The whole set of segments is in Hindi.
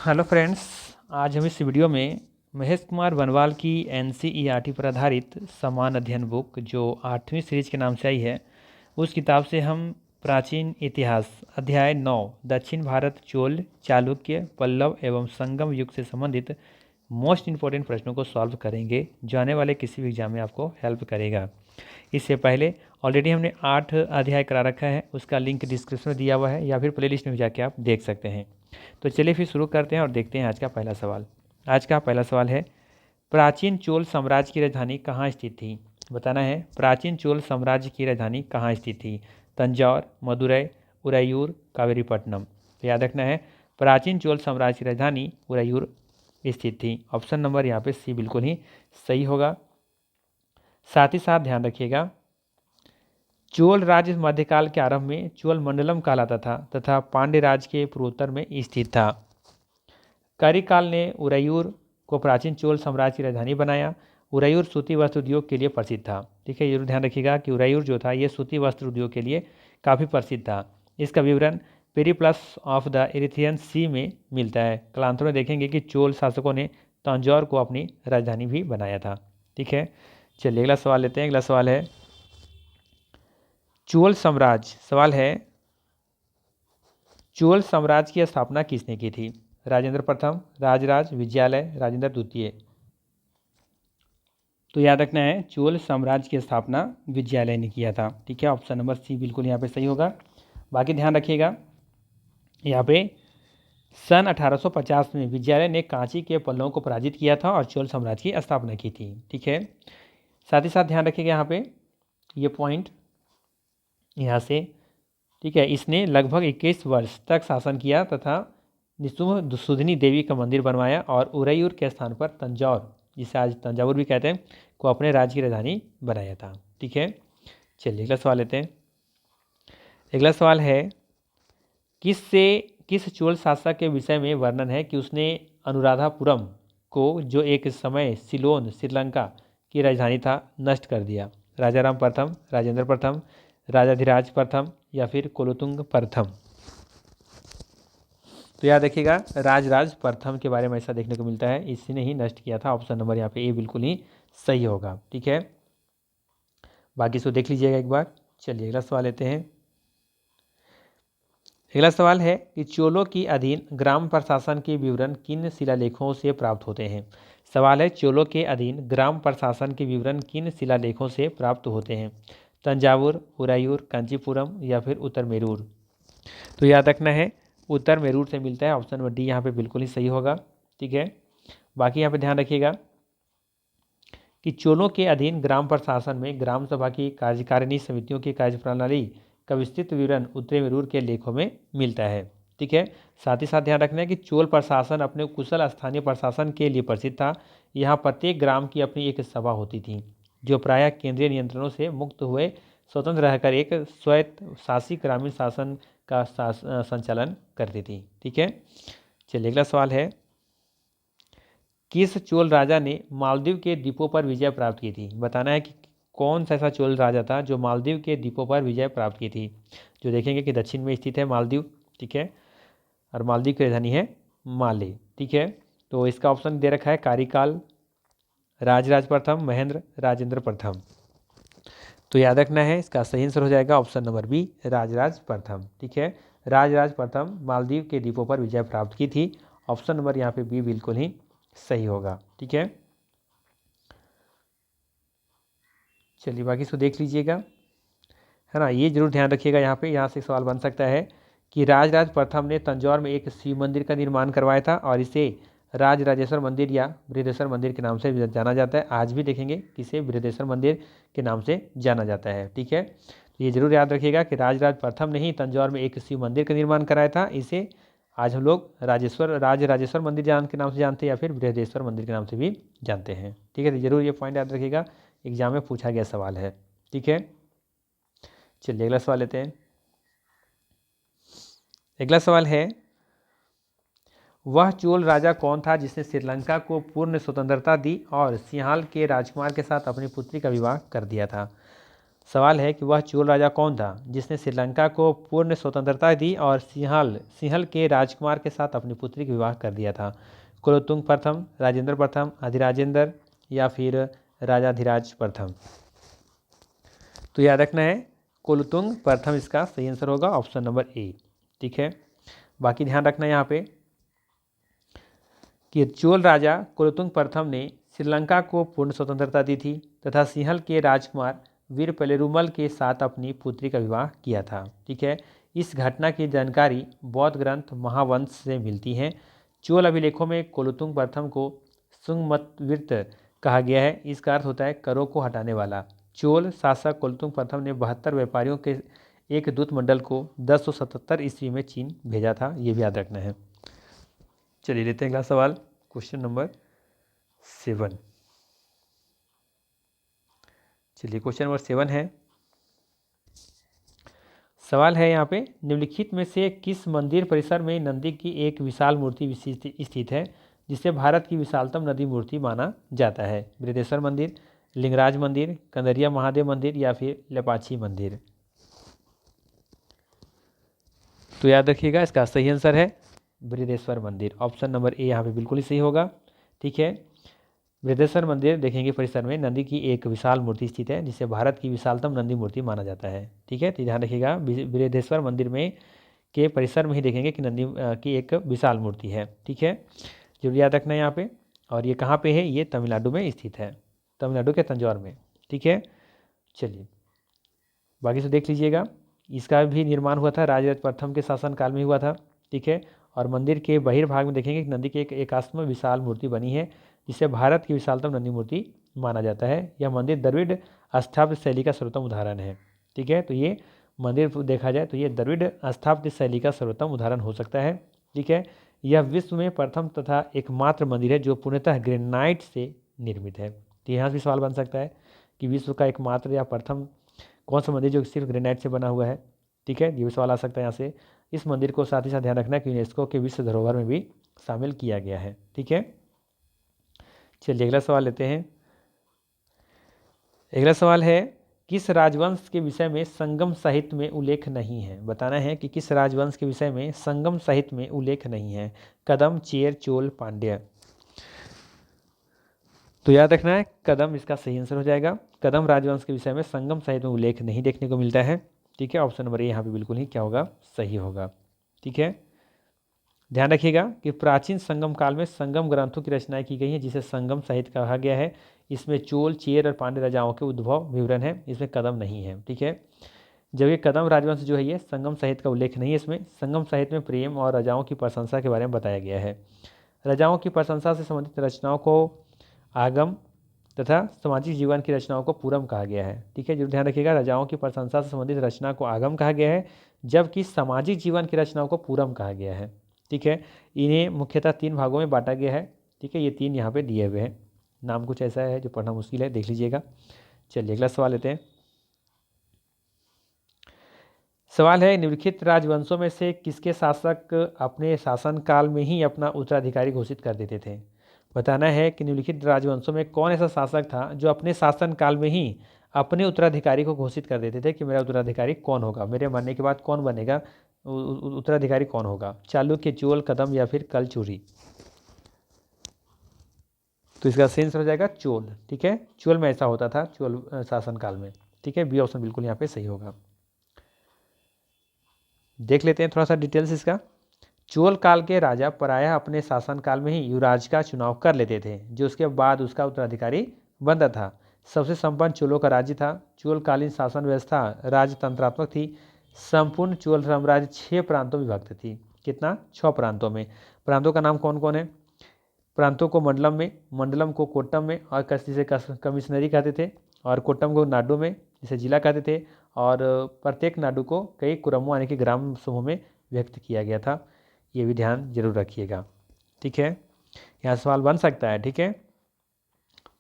Hello friends. आज हम इस वीडियो में महेश कुमार बनवाल की एनसीईआरटी पर आधारित समान अध्ययन बुक जो 8वीं सीरीज के नाम से आई है, उस किताब से हम प्राचीन इतिहास अध्याय 9 दक्षिण भारत चोल चालुक्य पल्लव एवं संगम युग से संबंधित मोस्ट इंपॉर्टेंट प्रश्नों को सॉल्व करेंगे, जो आने वाले किसी भी एग्जाम में आपको हेल्प करेगा। इससे पहले ऑलरेडी हमने 8 अध्याय करा रखा है, उसका लिंक डिस्क्रिप्शन में दिया हुआ है या फिर प्लेलिस्ट में जाके आप देख सकते हैं। तो चलिए फिर शुरू करते हैं और देखते हैं आज का पहला सवाल। आज का पहला सवाल है, प्राचीन चोल साम्राज्य की राजधानी कहाँ स्थित थी? बताना है प्राचीन चोल साम्राज्य की राजधानी कहाँ स्थित थी। तंजौर, मदुरै, उरैयूर, कावेरीपट्टनम। तो याद रखना है प्राचीन चोल साम्राज्य की राजधानी उरैयूर स्थित थी। ऑप्शन नंबर यहाँ पे सी बिल्कुल ही सही होगा। साथ ही साथ ध्यान रखिएगा, चोल राज्य मध्यकाल के आरंभ में चोल मंडलम कहलाता था तथा पांड्य राज्य के पूर्वोत्तर में स्थित था। करिकाल ने उरैयूर को प्राचीन चोल साम्राज्य की राजधानी बनाया। उरैयूर सूती वस्त्र उद्योग के लिए प्रसिद्ध था। ठीक है, जरूर ध्यान रखिएगा कि उरैयूर जो था ये सूती वस्त्र उद्योग के लिए काफ़ी प्रसिद्ध था। इसका विवरण पेरिप्लस ऑफ द इरिथ्रियन सी में मिलता है। कालांतर में देखेंगे कि चोल शासकों ने तंजौर को अपनी राजधानी भी बनाया था। ठीक है, चलिए अगला सवाल लेते हैं। अगला सवाल है, चोल साम्राज्य, सवाल है चोल साम्राज्य की स्थापना किसने की थी? राजेंद्र प्रथम, राजराज, विजयालय, राजेंद्र द्वितीय। तो याद रखना है चोल साम्राज्य की स्थापना विजयालय ने किया था। ठीक है, ऑप्शन नंबर सी बिल्कुल यहाँ पे सही होगा। बाकी ध्यान रखिएगा, यहाँ पे सन 1850 में विजयालय ने कांची के पल्लवों को पराजित किया था और चोल साम्राज्य की स्थापना की थी। ठीक है, साथ ही साथ ध्यान रखिएगा यहाँ पे ये पॉइंट यहाँ से। ठीक है, इसने लगभग 21 वर्ष तक शासन किया तथा निशुम्भ सुधनी देवी का मंदिर बनवाया और उरैयूर के स्थान पर तंजौर, जिसे आज तंजावुर भी कहते हैं, को अपने राज्य की राजधानी बनाया था। ठीक है, चलिए अगला सवाल लेते हैं। अगला सवाल है, किस चोल शासक के विषय में वर्णन है कि उसने अनुराधापुरम को, जो एक समय सिलोन श्रीलंका की राजधानी था, नष्ट कर दिया? राजाराम प्रथम, राजेंद्र प्रथम, राजाधिराज प्रथम या फिर कुलोत्तुंग प्रथम। तो याद रखिएगा राजराज प्रथम के बारे में ऐसा देखने को मिलता है, इसी ने ही नष्ट किया था। ऑप्शन नंबर यहाँ पे ए बिल्कुल ही सही होगा। ठीक है, बाकी इसको देख लीजिएगा एक बार। चलिए अगला सवाल लेते हैं। अगला सवाल है कि चोलों की अधीन ग्राम प्रशासन के विवरण किन शिलालेखों से प्राप्त होते हैं? सवाल है चोलों के अधीन ग्राम प्रशासन के विवरण किन शिलालेखों से प्राप्त होते हैं? तंजावुर, उरैयूर, कांचीपुरम या फिर उत्तर मेरूर। तो याद रखना है उत्तर मेरूर से मिलता है। ऑप्शन नंबर डी यहाँ पे बिल्कुल ही सही होगा। ठीक है, बाकी यहाँ पे ध्यान रखिएगा कि चोलों के अधीन ग्राम प्रशासन में ग्राम सभा की कार्यकारिणी समितियों की कार्यप्रणाली का विस्तृत विवरण उत्तरी मेरूर के लेखों में मिलता है। ठीक है, साथ ही साथ ध्यान रखना है कि चोल प्रशासन अपने कुशल स्थानीय प्रशासन के लिए प्रसिद्ध था। यहाँ प्रत्येक ग्राम की अपनी एक सभा होती थी, जो प्रायः केंद्रीय नियंत्रणों से मुक्त हुए स्वतंत्र रहकर एक स्वायत्त शासी ग्रामीण शासन का संचालन करती थी। ठीक है, चलिए अगला सवाल है, किस चोल राजा ने मालदीव के द्वीपों पर विजय प्राप्त की थी? बताना है कि कौन सा ऐसा चोल राजा था जो मालदीव के द्वीपों पर विजय प्राप्त की थी। जो देखेंगे कि दक्षिण में स्थित है मालदीव। ठीक है, और मालदीव की राजधानी है माले। ठीक है, तो इसका ऑप्शन दे रखा है कारिकाल, राजराज प्रथम, महेंद्र, राजेंद्र प्रथम। तो याद रखना है इसका सही आंसर हो जाएगा ऑप्शन नंबर बी, राजराज प्रथम। ठीक है, राजराज प्रथम मालदीव के द्वीपों पर विजय प्राप्त की थी। ऑप्शन नंबर यहाँ पे बी बिल्कुल ही सही होगा। ठीक है, चलिए बाकी इसको देख लीजिएगा, है ना। ये जरूर ध्यान रखिएगा, यहाँ से सवाल बन सकता है कि राजराज प्रथम ने तंजौर में एक शिव मंदिर का निर्माण करवाया था और इसे राजराजेश्वर मंदिर या बृहदेश्वर मंदिर के नाम से जाना जाता है। आज भी देखेंगे किसे बृहदेश्वर मंदिर के नाम से जाना जाता है। ठीक है, तो ये जरूर याद रखिएगा कि राजराज प्रथम ने ही तंजौर में एक शिव मंदिर का निर्माण कराया था। इसे आज हम लोग राजराजेश्वर मंदिर के नाम से जानते हैं या फिर बृहदेश्वर मंदिर के नाम से भी जानते हैं। ठीक है, तो जरूर ये पॉइंट याद रखिएगा, एग्जाम में पूछा गया सवाल है। ठीक है, चलिए अगला सवाल लेते हैं। अगला सवाल है, वह चोल राजा कौन था जिसने श्रीलंका को पूर्ण स्वतंत्रता दी और सिंहाल के राजकुमार के साथ अपनी पुत्री का विवाह कर दिया था? सवाल है कि वह चोल राजा कौन था जिसने श्रीलंका को पूर्ण स्वतंत्रता दी और सिंहल के राजकुमार के साथ अपनी पुत्री का विवाह कर दिया था? कुलोत्तुंग प्रथम, राजेंद्र प्रथम, अधिराजेंद्र या फिर राजाधिराज प्रथम? तो याद रखना है कुलोत्तुंग प्रथम इसका सही आंसर होगा, ऑप्शन नंबर ए। ठीक है, बाकी ध्यान रखना यहाँ पे कि चोल राजा कुलोत्तुंग प्रथम ने श्रीलंका को पूर्ण स्वतंत्रता दी थी तथा सिंहल के राजकुमार वीर पेरुमल के साथ अपनी पुत्री का विवाह किया था। ठीक है, इस घटना की जानकारी बौद्ध ग्रंथ महावंश से मिलती है। चोल अभिलेखों में कुलोत्तुंग प्रथम को सुंगमतविर्त कहा गया है। इसका अर्थ होता है करों को हटाने वाला। चोल शासक कुलोत्तुंग प्रथम ने 72 व्यापारियों के एक दूत मंडल को 1077 ईस्वी में चीन भेजा था, ये भी याद रखना है। चलिए लेते हैं अगला सवाल, क्वेश्चन नंबर 7। चलिए क्वेश्चन नंबर 7 है, सवाल है यहाँ पे निम्नलिखित में से किस मंदिर परिसर में नंदी की एक विशाल मूर्ति स्थित है जिसे भारत की विशालतम नदी मूर्ति माना जाता है? बृहदेश्वर मंदिर, लिंगराज मंदिर, कंदरिया महादेव मंदिर या फिर लेपाक्षी मंदिर? तो याद रखिएगा इसका सही आंसर है बृहदेश्वर मंदिर, ऑप्शन नंबर ए यहाँ पे बिल्कुल ही सही होगा। ठीक है, बृहदेश्वर मंदिर देखेंगे परिसर में नंदी की एक विशाल मूर्ति स्थित है जिसे भारत की विशालतम नंदी मूर्ति माना जाता है। ठीक है, तो ध्यान रखिएगा बृहदेश्वर मंदिर में के परिसर में ही देखेंगे कि नंदी की एक विशाल मूर्ति है। ठीक है, जरूर याद रखना है यहाँ पे। और ये कहाँ पे है? ये तमिलनाडु में स्थित है, तमिलनाडु के तंजौर में। ठीक है, चलिए बाकी से देख लीजिएगा। इसका भी निर्माण हुआ था राजराज प्रथम के शासनकाल में हुआ था। ठीक है, और मंदिर के बहिर्भाग में देखेंगे कि नंदी की एक एकात्म विशाल मूर्ति बनी है जिसे भारत की विशालतम नंदी मूर्ति माना जाता है। यह मंदिर द्रविड़ स्थापत्य शैली का सर्वोत्तम उदाहरण है। ठीक है, तो ये मंदिर देखा जाए तो ये द्रविड़ स्थापत्य शैली का सर्वोत्तम उदाहरण हो सकता है। ठीक है, यह विश्व में प्रथम तथा एकमात्र मंदिर है जो पूर्णतः ग्रेनाइट से निर्मित है। तो यहाँ से भी सवाल बन सकता है कि विश्व का एकमात्र या प्रथम कौन सा मंदिर जो सिर्फ ग्रेनाइट से बना हुआ है? ठीक है, ये भी सवाल आ सकता है यहाँ से। इस मंदिर को साथ ही साथ ध्यान रखना कि यूनेस्को के विश्व धरोहर में भी शामिल किया गया है। ठीक है, चलिए अगला सवाल लेते हैं। अगला सवाल है किस राजवंश के विषय में संगम साहित्य में उल्लेख नहीं है? बताना है कि किस राजवंश के विषय में संगम साहित्य में उल्लेख नहीं है। कदम, चेर, चोल, पांड्य? तो याद रखना है कदम इसका सही आंसर हो जाएगा। कदम राजवंश के विषय में संगम साहित्य में उल्लेख नहीं देखने को मिलता है। ठीक है, ऑप्शन नंबर ए यहाँ पे बिल्कुल ही क्या होगा? सही होगा। ठीक है, ध्यान रखिएगा कि प्राचीन संगम काल में संगम ग्रंथों की रचनाएं की गई हैं जिसे संगम साहित्य कहा गया है। इसमें चोल, चेर और पांड्य राजाओं के उद्भव विवरण है, इसमें कदम नहीं है। ठीक है, जबकि कदम राजवंश जो है ये संगम साहित्य का उल्लेख नहीं है इसमें। संगम साहित्य में प्रेम और राजाओं की प्रशंसा के बारे में बताया गया है। राजाओं की प्रशंसा से संबंधित रचनाओं को आगम तथा सामाजिक जीवन की रचनाओं को पूरम कहा गया है। ठीक है, जरूर ध्यान रखिएगा राजाओं की प्रशंसा से संबंधित रचना को आगम कहा गया है जबकि सामाजिक जीवन की रचनाओं को पूरम कहा गया है। ठीक है, इन्हें मुख्यतः 3 भागों में बांटा गया है। ठीक है, ये 3 यहाँ पे दिए हुए हैं, नाम कुछ ऐसा है जो पढ़ना मुश्किल है, देख लीजिएगा। चलिए अगला सवाल लेते हैं। सवाल है निम्नलिखित राजवंशों में से किसके शासक अपने शासनकाल में ही अपना उत्तराधिकारी घोषित कर देते थे? बताना है कि निम्नलिखित राजवंशों में कौन ऐसा शासक था जो अपने शासनकाल में ही अपने उत्तराधिकारी को घोषित कर देते थे कि मेरा उत्तराधिकारी कौन होगा, मेरे मरने के बाद कौन बनेगा, उत्तराधिकारी कौन होगा? चालुक्य, चोल, कदम या फिर कलचुरी? तो इसका सही आंसर हो जाएगा चोल। ठीक है, चोल में ऐसा होता था, चोल शासनकाल में। ठीक है, बी ऑप्शन बिल्कुल यहाँ पे सही होगा। देख लेते हैं थोड़ा सा डिटेल्स इसका। चोल काल के राजा प्रायः अपने शासनकाल में ही युवराज का चुनाव कर लेते थे जो उसके बाद उसका उत्तराधिकारी बनता था। सबसे संपन्न चोलों का राज्य था। चोलकालीन शासन व्यवस्था राजतंत्रात्मक थी। संपूर्ण चोल साम्राज्य 6 प्रांतों में विभक्त थी। कितना? 6 प्रांतों में। प्रांतों का नाम कौन कौन है? प्रांतों को मंडलम में, मंडलम को कोट्टम में और जिसे कमिश्नरी कहते थे, और कोट्टम को नाडु में जिसे जिला कहते थे, और प्रत्येक नाडु को कई कुरमों यानी कि ग्राम समूह में व्यक्त किया गया था। ये भी ध्यान जरूर रखिएगा। ठीक है, यहाँ सवाल बन सकता है। ठीक है,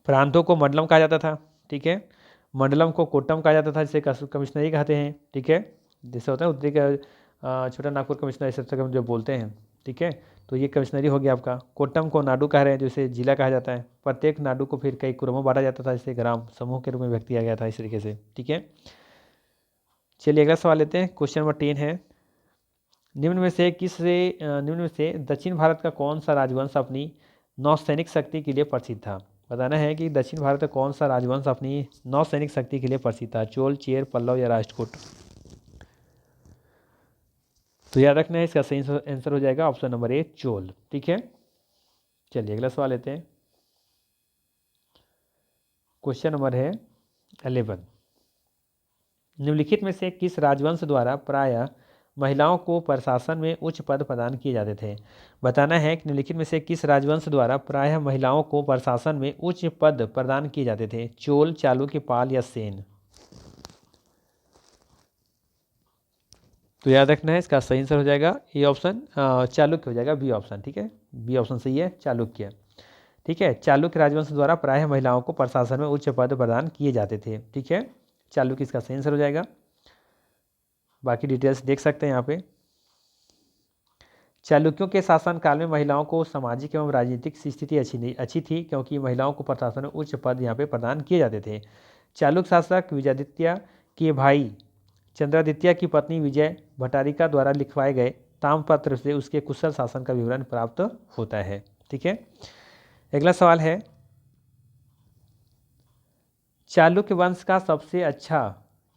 प्रांतों को मंडलम कहा जाता था। ठीक है, मंडलम को कोट्टम कहा जाता था जिसे कमिश्नरी कहते हैं। ठीक है, जैसे होता है उत्तरी का छोटा नागपुर कमिश्नरी सब जो बोलते हैं। ठीक है। तो ये कमिश्नरी हो गया आपका। कोट्टम को नाडु कह रहे हैं, जैसे जिला कहा जाता है। प्रत्येक नाडु को फिर कई कुरमों बांटा जाता था, जैसे ग्राम समूह के रूप में व्यक्त किया गया था इस तरीके से, ठीक है। चलिए अगला सवाल लेते हैं। क्वेश्चन नंबर 10 है, निम्न में से दक्षिण भारत का कौन सा राजवंश अपनी नौसैनिक शक्ति के लिए प्रसिद्ध था। बताना है कि दक्षिण भारत का कौन सा राजवंश अपनी नौसैनिक शक्ति के लिए प्रसिद्ध था, चोल, चेर, पल्लव या राष्ट्रकूट। तो याद रखना है, इसका सही आंसर हो जाएगा ऑप्शन नंबर ए, चोल, ठीक है। चलिए अगला सवाल लेते हैं। क्वेश्चन नंबर है 11, निम्नलिखित में से किस राजवंश द्वारा प्रायः महिलाओं को प्रशासन में उच्च पद प्रदान किए जाते थे। बताना है कि निम्नलिखित में से किस राजवंश द्वारा प्रायः महिलाओं को प्रशासन में उच्च पद प्रदान किए जाते थे, चोल, चालुक्य, पाल या सेन। तो याद रखना है, इसका सही आंसर हो जाएगा ये ऑप्शन चालुक्य हो जाएगा, बी ऑप्शन, ठीक है। बी ऑप्शन सही है, चालुक्य, ठीक है। चालुक्य राजवंश द्वारा प्रायः महिलाओं को प्रशासन में उच्च पद प्रदान किए जाते थे, ठीक है। चालुक्य इसका सही आंसर हो जाएगा। बाकी डिटेल्स देख सकते हैं यहाँ पे। चालुक्यों के शासनकाल में महिलाओं को सामाजिक एवं राजनीतिक स्थिति अच्छी थी, क्योंकि महिलाओं को प्रशासन में उच्च पद यहाँ पे प्रदान किए जाते थे। चालुक्य शासक विजयादित्य के भाई चंद्रादित्य की पत्नी विजय भट्टारिका द्वारा लिखवाए गए ताम्रपत्र से उसके कुशल शासन का विवरण प्राप्त होता है, ठीक है। अगला सवाल है, चालुक्य वंश का सबसे अच्छा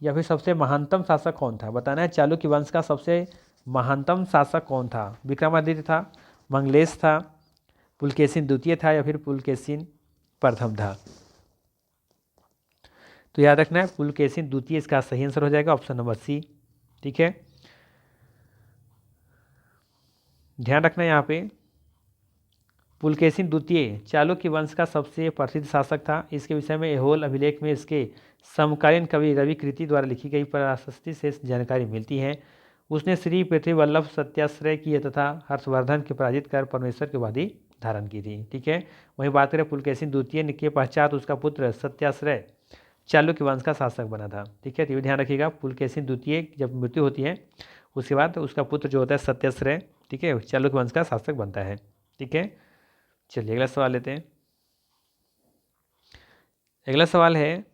या फिर सबसे महानतम शासक कौन था। बताना है, चालुक्य वंश का सबसे महानतम शासक कौन था। विक्रमादित्य था, मंगलेश था, पुलकेशिन द्वितीय था या फिर पुलकेशिन प्रथम था। तो याद रखना है, पुलकेशिन द्वितीय इसका सही आंसर हो जाएगा, ऑप्शन नंबर सी, ठीक है। ध्यान रखना है यहाँ पे, पुलकेशिन द्वितीय चालुक्य वंश का सबसे प्रसिद्ध शासक था। इसके विषय में ऐहोल अभिलेख में इसके समकालीन कवि रवि कृति द्वारा लिखी गई प्रशस्ति से जानकारी मिलती है। उसने श्री पृथ्वी वल्लभ सत्याश्रय किए तथा हर्षवर्धन के पराजित कर परमेश्वर की उपाधि धारण की थी, ठीक है। वहीं बात करें पुलकेशिन द्वितीय के पश्चात उसका पुत्र सत्याश्रय चालुक्य वंश का शासक बना था, ठीक है। तो ये ध्यान रखिएगा, पुलकेशिन द्वितीय जब मृत्यु होती है उसके बाद उसका पुत्र जो होता है सत्याश्रय, ठीक है, चालुक्य वंश का शासक बनता है, ठीक है। चलिए अगला सवाल लेते हैं। अगला सवाल है,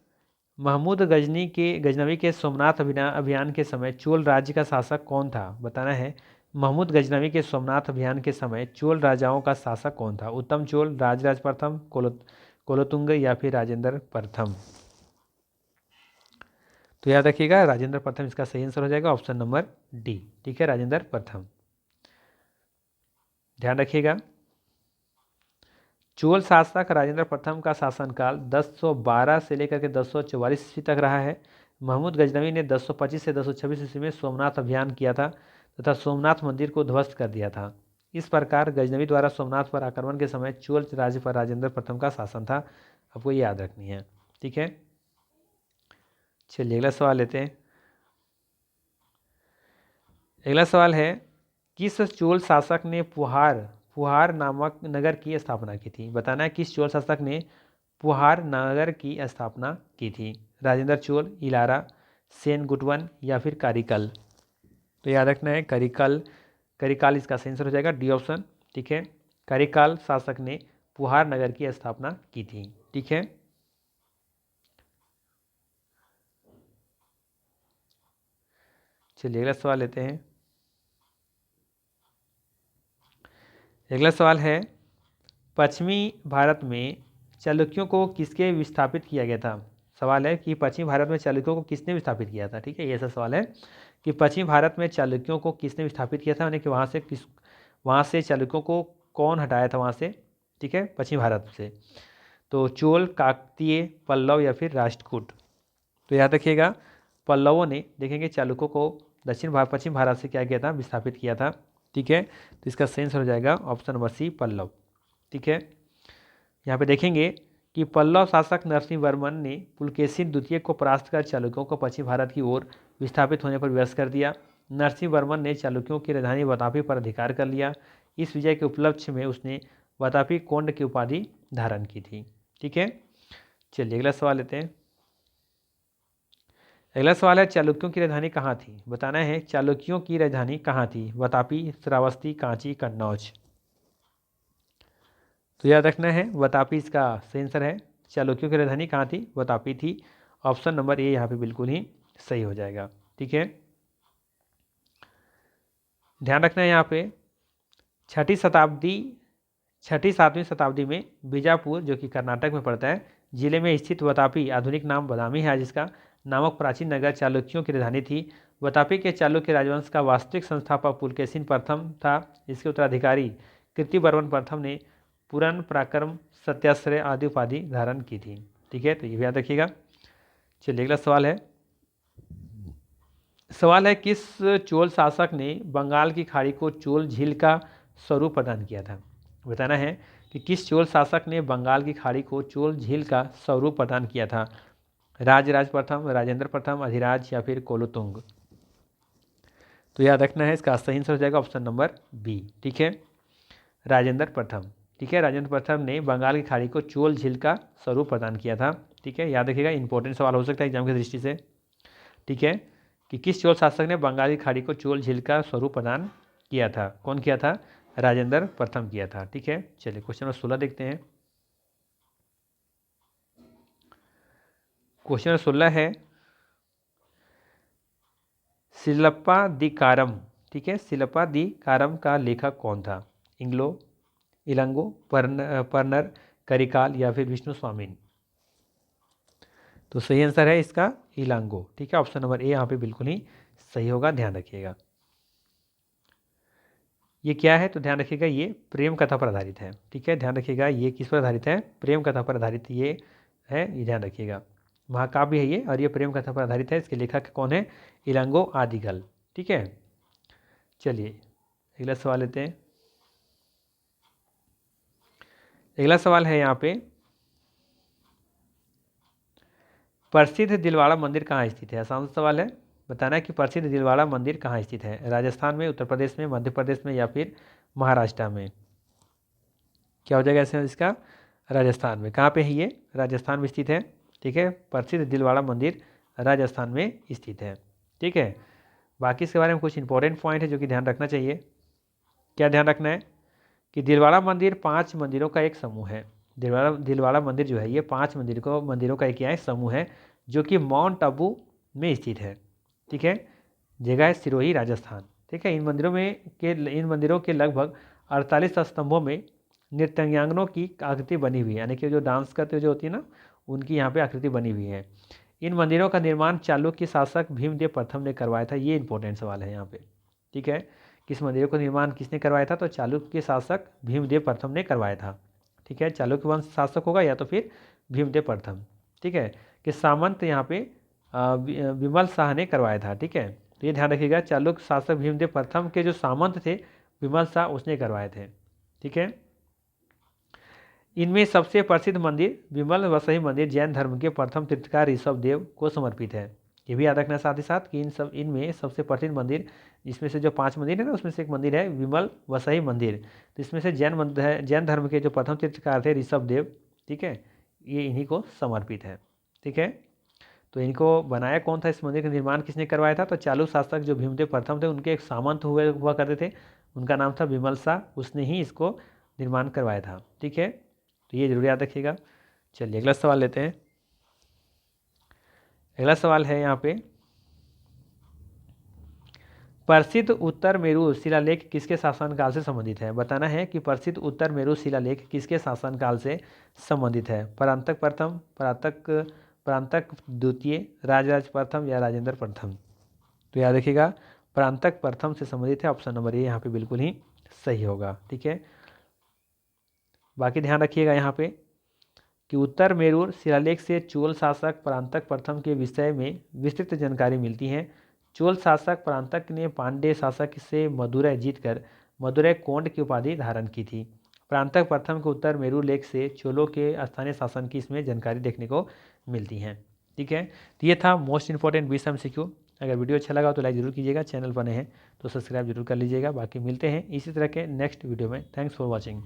महमूद गजनवी के सोमनाथ अभियान के समय चोल राज्य का शासक कौन था। बताना है, महमूद गजनवी के सोमनाथ अभियान के समय चोल राजाओं का शासक कौन था। उत्तम चोल, राजराज प्रथम, कोलोतुंग या फिर राजेंद्र प्रथम। तो याद रखिएगा, राजेंद्र प्रथम इसका सही आंसर हो जाएगा, ऑप्शन नंबर डी, ठीक है, राजेंद्र प्रथम। ध्यान रखिएगा, चोल शासक राजेंद्र प्रथम का शासनकाल 1012 से लेकर के 1044 ईस्वी तक रहा है। महमूद गजनवी ने 1025 से 1026 ईस्वी में सोमनाथ अभियान किया था तथा सोमनाथ मंदिर को ध्वस्त कर दिया था। इस प्रकार गजनवी द्वारा सोमनाथ पर आक्रमण के समय चोल राज्य पर राजेंद्र प्रथम का शासन था। आपको ये याद रखनी है, ठीक है। चलिए अगला सवाल लेते हैं। अगला सवाल है, किस चोल शासक ने पुहार नामक नगर की स्थापना की थी। बताना है, किस चोल शासक ने पुहार नगर की स्थापना की थी। राजेंद्र चोल, इलारा, सेन गुटवन या फिर कारिकल। तो याद रखना है, करिकाल इसका सही आंसर हो जाएगा, डी ऑप्शन, ठीक है। करिकाल शासक ने पुहार नगर की स्थापना की थी, ठीक है। चलिए अगला सवाल लेते हैं। अगला सवाल है, पश्चिमी भारत में चालुक्यों को किसके विस्थापित किया गया था। सवाल है कि पश्चिमी भारत में चालुक्यों को किसने विस्थापित किया था, ठीक है। ये ऐसा सवाल है कि पश्चिमी भारत में चालुक्यों को किसने विस्थापित किया था, यानी कि वहाँ से चालुक्यों को कौन हटाया था वहाँ से, ठीक है, पश्चिमी भारत से। तो चोल, काकतीय, पल्लव या फिर राष्ट्रकूट। तो याद रखिएगा, पल्लवों ने देखेंगे चालुक्यों को पश्चिम भारत से क्या किया था, विस्थापित किया था, ठीक है। तो इसका सही आंसर हो जाएगा ऑप्शन नंबर सी, पल्लव, ठीक है। यहाँ पे देखेंगे कि पल्लव शासक नरसिंह वर्मन ने पुलकेशिन द्वितीय को परास्त कर चालुक्यों को पश्चिम भारत की ओर विस्थापित होने पर विवश कर दिया। नरसिंह वर्मन ने चालुक्यों की राजधानी वातापी पर अधिकार कर लिया। इस विजय के उपलक्ष्य में उसने वातापी कोंड की उपाधि धारण की थी, ठीक है। चलिए अगला सवाल लेते हैं। अगला सवाल है चालुक्यों की राजधानी कहाँ थी। बताना है चालुक्यों की राजधानी कहाँ थी। वातापी, श्रावस्ती, कांची, कन्नौज। तो याद रखना है वातापी इसका सही आंसर है। चालुक्यों की राजधानी कहाँ थी, वातापी थी। ऑप्शन नंबर ए यहाँ पे बिल्कुल ही सही हो जाएगा। ठीक है, ध्यान रखना है यहाँ पे छठी सातवीं शताब्दी में बीजापुर जो कि कर्नाटक में पड़ता है जिले में स्थित वातापी, आधुनिक नाम बदामी है जिसका, नामक प्राचीन नगर चालुक्यों की राजधानी थी। वातापी के चालुक्य राजवंश का वास्तविक संस्थापक पुलकेशिन प्रथम था। इसके उत्तराधिकारी कीर्तिवर्मन प्रथम ने पुरन पराक्रम सत्याश्रय आदि उपाधि धारण की थी। ठीक है, तो ये भी याद रखिएगा। चलिए अगला सवाल है किस चोल शासक ने बंगाल की खाड़ी को चोल झील का स्वरूप प्रदान किया था। बताना है कि किस चोल शासक ने बंगाल की खाड़ी को चोल झील का स्वरूप प्रदान किया था। राजराज प्रथम, राजेंद्र प्रथम, अधिराज या फिर कोलोतुंग। तो याद रखना है इसका सही आंसर हो जाएगा ऑप्शन नंबर बी। ठीक है, राजेंद्र प्रथम। ठीक है, राजेंद्र प्रथम ने बंगाल की खाड़ी को चोल झील का स्वरूप प्रदान किया था। ठीक है, याद रखिएगा, इंपॉर्टेंट सवाल हो सकता है एग्जाम की दृष्टि से। ठीक है, कि किस चोल शासक ने बंगाल की खाड़ी को चोल झील का स्वरूप प्रदान किया था। कौन किया था, राजेंद्र प्रथम किया था। ठीक है, चलिए क्वेश्चन नंबर 16 देखते हैं। क्वेश्चन नंबर 16 है सिलप्पा दिकारम। ठीक है, सिलप्पा दिकारम का लेखक कौन था। इलंगो, परनर, करिकाल या फिर विष्णु स्वामिन। तो सही आंसर है इसका इलांगो। ठीक है, ऑप्शन नंबर ए यहाँ पे बिल्कुल ही सही होगा, ध्यान रखिएगा। ये क्या है, तो ध्यान रखिएगा ये प्रेम कथा पर आधारित है। ठीक है, ध्यान रखिएगा ये किस पर आधारित है, प्रेम कथा पर आधारित ये है, ये ध्यान रखिएगा। महाकाव्य है ये और ये प्रेम कथा पर आधारित है। इसके लेखक कौन है, इलांगो आदिगल। ठीक है, चलिए अगला सवाल लेते हैं। अगला सवाल है यहाँ पे प्रसिद्ध दिलवाड़ा मंदिर कहाँ स्थित है। आसान सवाल है, बताना है कि प्रसिद्ध दिलवाड़ा मंदिर कहाँ स्थित है। राजस्थान में, उत्तर प्रदेश में, मध्य प्रदेश में या फिर महाराष्ट्र में। क्या हो जाएगा ऐसे इसका, राजस्थान में। कहाँ पे है ये, राजस्थान में स्थित है। ठीक है, प्रसिद्ध दिलवाड़ा मंदिर राजस्थान में स्थित है। ठीक है, बाकी इसके बारे में कुछ इंपॉर्टेंट पॉइंट है जो कि ध्यान रखना चाहिए। क्या ध्यान रखना है कि दिलवाड़ा मंदिर 5 मंदिरों का एक समूह है। दिलवाड़ा मंदिर जो है ये 5 मंदिरों का एक क्या है, समूह है, जो कि माउंट आबू में स्थित है। ठीक है, जगह है सिरोही, राजस्थान। ठीक है, इन मंदिरों के लगभग 48 स्तंभों में नृत्यांगनों की आकृति बनी हुई है, यानी कि जो डांस करते जो होती है ना, उनकी यहाँ पे आकृति बनी हुई है। इन मंदिरों का निर्माण चालुक्य शासक भीमदेव प्रथम ने करवाया था। ये इंपॉर्टेंट सवाल है यहाँ पे। ठीक है, किस मंदिरों का निर्माण किसने करवाया था, तो चालुक्य शासक भीमदेव प्रथम ने करवाया था। ठीक है, चालुक्य वंश शासक होगा या तो फिर भीमदेव प्रथम। ठीक है, कि सामंत यहाँ पे विमल शाह ने करवाया था। ठीक है, तो ये ध्यान रखिएगा, चालुक्य शासक भीमदेव प्रथम के जो सामंत थे विमल शाह, उसने करवाए थे। ठीक है, इनमें सबसे प्रसिद्ध मंदिर विमल वसई मंदिर जैन धर्म के प्रथम तीर्थकार ऋषभ देव को समर्पित है। ये भी याद रखना साथ ही साथ कि इनमें सबसे प्रसिद्ध मंदिर, इसमें से जो 5 मंदिर है ना, उसमें से एक मंदिर है विमल वसई मंदिर। तो इसमें से जैन धर्म के जो प्रथम तीर्थकार थे ऋषभ देव, ठीक है, ये इन्हीं को समर्पित है। ठीक है, तो इनको बनाया कौन था, इस मंदिर का निर्माण किसने करवाया था, तो चालू शासक जो भीमदेव प्रथम थे उनके एक सामंत हुआ करते थे, उनका नाम था विमल शाह, उसने ही इसको निर्माण करवाया था। ठीक है, तो ये जरूर याद रखिएगा। चलिए अगला सवाल लेते हैं। अगला सवाल है यहाँ पे प्रसिद्ध उत्तर मेरू शिलालेख किसके शासनकाल से संबंधित है। बताना है कि प्रसिद्ध उत्तर मेरू शिलालेख किसके शासनकाल से संबंधित है। परांतक प्रथम, परांतक द्वितीय, राजराज प्रथम या राजेंद्र प्रथम। तो याद रखिएगा परांतक प्रथम से संबंधित है, ऑप्शन नंबर ए यहाँ पे बिल्कुल ही सही होगा। ठीक है, बाकी ध्यान रखिएगा यहाँ पे कि उत्तर मेरूर शिलालेख से चोल शासक परांतक प्रथम के विषय में विस्तृत जानकारी मिलती है। चोल शासक परांतक ने पांड्य शासक से मदुरै जीतकर मदुरै कोंड की उपाधि धारण की थी। परांतक प्रथम के उत्तर मेरू लेख से चोलों के स्थानीय शासन की इसमें जानकारी देखने को मिलती है। ठीक है, तो ये था मोस्ट इंपॉर्टेंट 20 MCQ। अगर वीडियो अच्छा लगा तो लाइक जरूर कीजिएगा, चैनल पर नए हैं तो सब्सक्राइब जरूर कर लीजिएगा। बाकी मिलते हैं इसी तरह के नेक्स्ट वीडियो में। Thanks for watching.